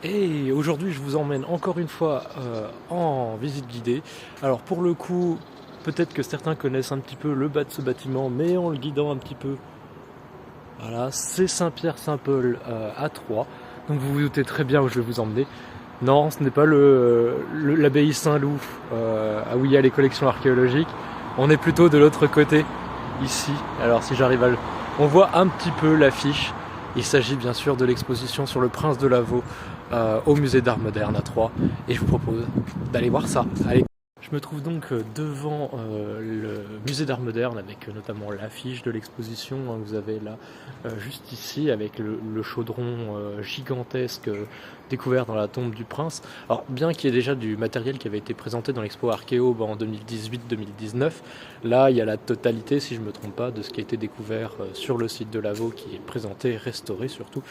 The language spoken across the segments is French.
Et aujourd'hui, je vous emmène encore une fois en visite guidée. Alors pour le coup, peut-être que certains connaissent un petit peu le bas de ce bâtiment, mais en le guidant un petit peu, voilà, c'est Saint-Pierre-Saint-Paul à Troyes. Donc vous vous doutez très bien où je vais vous emmener. Non, ce n'est pas l'abbaye Saint-Loup, où il y a les collections archéologiques. On est plutôt de l'autre côté, ici. Alors si j'arrive à le... On voit un petit peu l'affiche. Il s'agit bien sûr de l'exposition sur le prince de Lavaux au musée d'art moderne à Troyes. Et je vous propose d'aller voir ça. Allez. Je me trouve donc devant le musée d'art moderne avec notamment l'affiche de l'exposition. Hein, vous avez là juste ici avec le chaudron gigantesque découvert dans la tombe du prince. Alors bien qu'il y ait déjà du matériel qui avait été présenté dans l'expo Archéo en 2018-2019, là il y a la totalité, si je ne me trompe pas, de ce qui a été découvert sur le site de Lavaux qui est présenté, restauré surtout,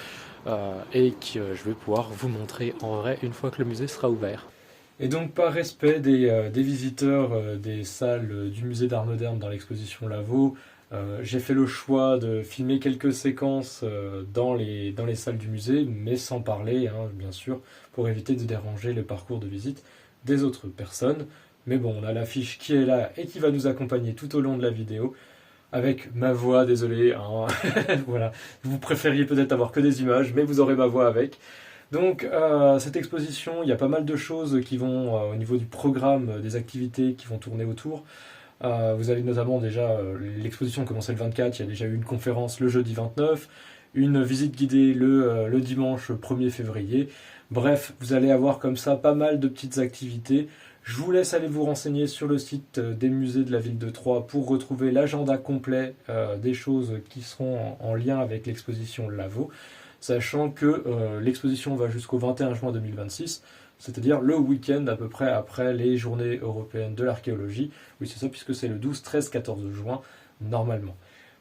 et que je vais pouvoir vous montrer en vrai une fois que le musée sera ouvert. Et donc par respect des visiteurs des salles du musée d'art moderne dans l'exposition Lavaux, j'ai fait le choix de filmer quelques séquences dans les salles du musée, mais sans parler, hein, bien sûr, pour éviter de déranger le parcours de visite des autres personnes. Mais bon, on a l'affiche qui est là et qui va nous accompagner tout au long de la vidéo, avec ma voix, désolé, hein, voilà. Vous préfériez peut-être avoir que des images, mais vous aurez ma voix avec. Donc cette exposition, il y a pas mal de choses qui vont au niveau du programme, des activités qui vont tourner autour. Vous avez notamment déjà l'exposition commençait le 24, il y a déjà eu une conférence le jeudi 29, une visite guidée le dimanche 1er février. Bref, vous allez avoir comme ça pas mal de petites activités. Je vous laisse aller vous renseigner sur le site des musées de la ville de Troyes pour retrouver l'agenda complet des choses qui seront en lien avec l'exposition Lavaux, sachant que l'exposition va jusqu'au 21 juin 2026, c'est-à-dire le week-end à peu près après les journées européennes de l'archéologie. Oui, c'est ça, puisque c'est le 12, 13, 14 juin, normalement.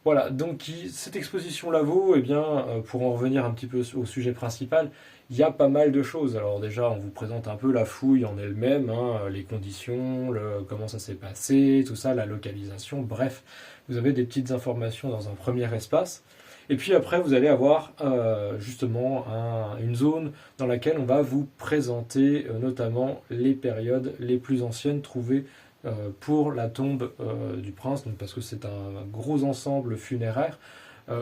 Voilà, donc cette exposition Lavaux, eh bien, pour en revenir un petit peu au sujet principal, il y a pas mal de choses. Alors déjà, on vous présente un peu la fouille en elle-même, hein, les conditions, comment ça s'est passé, tout ça, la localisation, bref. Vous avez des petites informations dans un premier espace. Et puis après, vous allez avoir justement une zone dans laquelle on va vous présenter notamment les périodes les plus anciennes trouvées pour la tombe du prince, donc parce que c'est un gros ensemble funéraire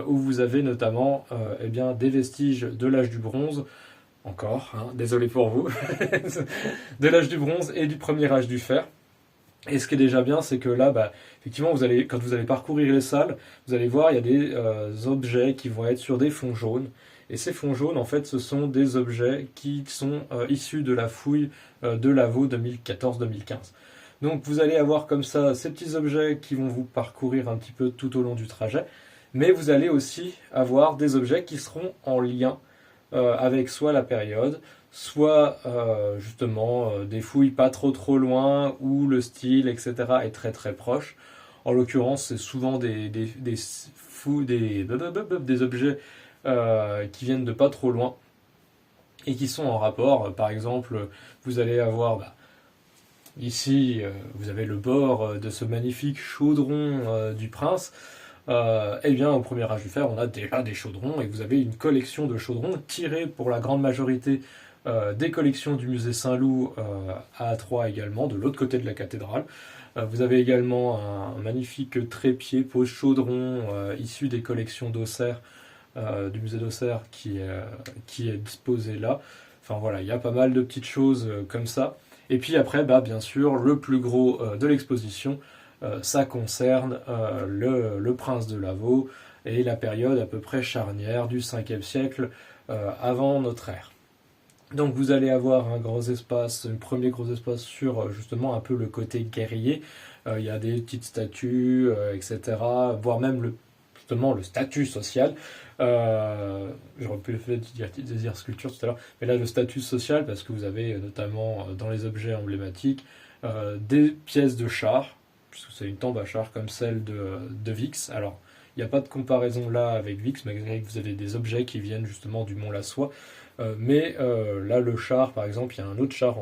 où vous avez notamment eh bien, des vestiges de l'âge du bronze, encore, hein, désolé pour vous, de l'âge du bronze et du premier âge du fer. Et ce qui est déjà bien, c'est que là, effectivement, quand vous allez parcourir les salles, vous allez voir, il y a des objets qui vont être sur des fonds jaunes. Et ces fonds jaunes, en fait, ce sont des objets qui sont issus de la fouille de Lavaux 2014-2015. Donc vous allez avoir comme ça ces petits objets qui vont vous parcourir un petit peu tout au long du trajet. Mais vous allez aussi avoir des objets qui seront en lien avec soit la période, soit justement des fouilles pas trop loin où le style, etc. est très très proche. En l'occurrence, c'est souvent des objets qui viennent de pas trop loin et qui sont en rapport. Par exemple, vous allez avoir ici, vous avez le bord de ce magnifique chaudron du prince. Eh bien, au premier âge du fer, on a déjà des chaudrons et vous avez une collection de chaudrons tirés pour la grande majorité des collections du musée Saint-Loup à Troyes également, de l'autre côté de la cathédrale. Vous avez également un magnifique trépied pose chaudron issu des collections d'Auxerre, du musée d'Auxerre qui est disposé là. Enfin voilà, il y a pas mal de petites choses comme ça. Et puis après, bien sûr, le plus gros de l'exposition, ça concerne le prince de Lavaux et la période à peu près charnière du 5e siècle avant notre ère. Donc vous allez avoir un premier gros espace sur justement un peu le côté guerrier. Il y a des petites statues, etc. Voire même justement le statut social. J'aurais pu dire sculpture tout à l'heure, mais là le statut social parce que vous avez notamment dans les objets emblématiques des pièces de char, puisque c'est une tombe à char comme celle de Vix. Alors il n'y a pas de comparaison là avec Vix, malgré que vous avez des objets qui viennent justement du Mont Lassois. Mais là, le char, par exemple, il y a un autre char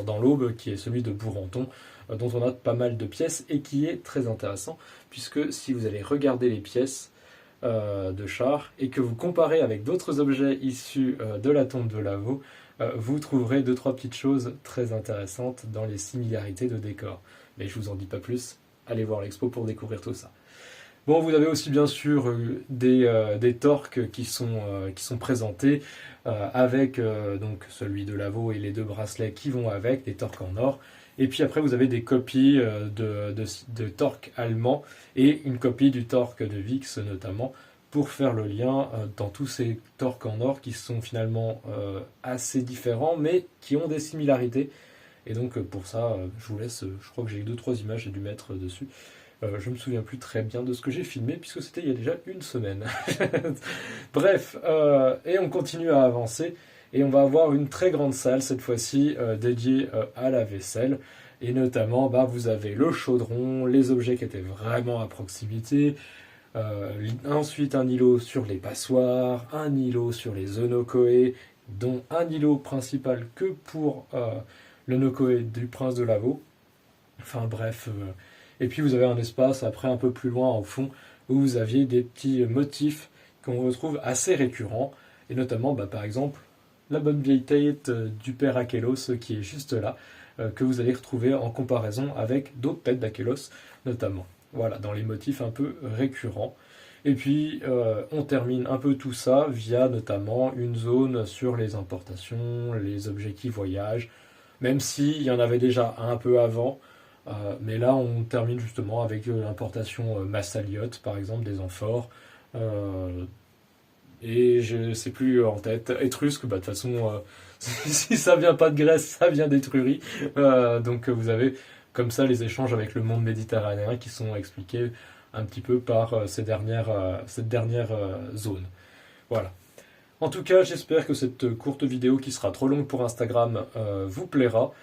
dans l'Aube qui est celui de Bourenton, dont on a pas mal de pièces et qui est très intéressant, puisque si vous allez regarder les pièces, de char et que vous comparez avec d'autres objets issus de la tombe de Lavaux, vous trouverez 2-3 petites choses très intéressantes dans les similarités de décors. Mais je vous en dis pas plus, allez voir l'expo pour découvrir tout ça. Bon, vous avez aussi bien sûr des torques qui sont présentés avec donc celui de Lavaux et les 2 bracelets qui vont avec, des torques en or. Et puis après, vous avez des copies de torques allemands et une copie du torque de Vix notamment pour faire le lien dans tous ces torques en or qui sont finalement assez différents mais qui ont des similarités. Et donc pour ça, je vous laisse, je crois que j'ai 2-3 images, j'ai dû mettre dessus. Je me souviens plus très bien de ce que j'ai filmé puisque c'était il y a déjà une semaine. Bref, et on continue à avancer et on va avoir une très grande salle cette fois-ci dédiée à la vaisselle. Et notamment, vous avez le chaudron, les objets qui étaient vraiment à proximité. Ensuite, un îlot sur les passoires, un îlot sur les onokoe, dont un îlot principal que pour le nokoe du prince de Lavaux. Enfin bref. Et puis vous avez un espace après un peu plus loin au fond où vous aviez des petits motifs qu'on retrouve assez récurrents. Et notamment, par exemple, la bonne vieille tête du père Achelos qui est juste là, que vous allez retrouver en comparaison avec d'autres têtes d'Achelos notamment. Voilà, dans les motifs un peu récurrents. Et puis, on termine un peu tout ça via notamment une zone sur les importations, les objets qui voyagent, même s'il y en avait déjà un peu avant. Mais là, on termine justement avec l'importation Massaliote, par exemple, des amphores. Et je ne sais plus en tête. Étrusque, de toute façon, si ça vient pas de Grèce, ça vient d'Étrurie. Donc vous avez comme ça les échanges avec le monde méditerranéen qui sont expliqués un petit peu par cette dernière zone. Voilà. En tout cas, j'espère que cette courte vidéo qui sera trop longue pour Instagram vous plaira.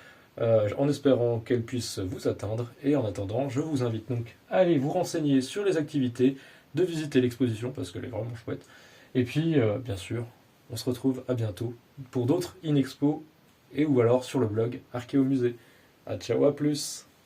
En espérant qu'elle puisse vous atteindre. Et en attendant, je vous invite donc à aller vous renseigner sur les activités, de visiter l'exposition parce qu'elle est vraiment chouette. Et puis, bien sûr, on se retrouve à bientôt pour d'autres Inexpo et ou alors sur le blog Archéomusée. À ciao, à plus!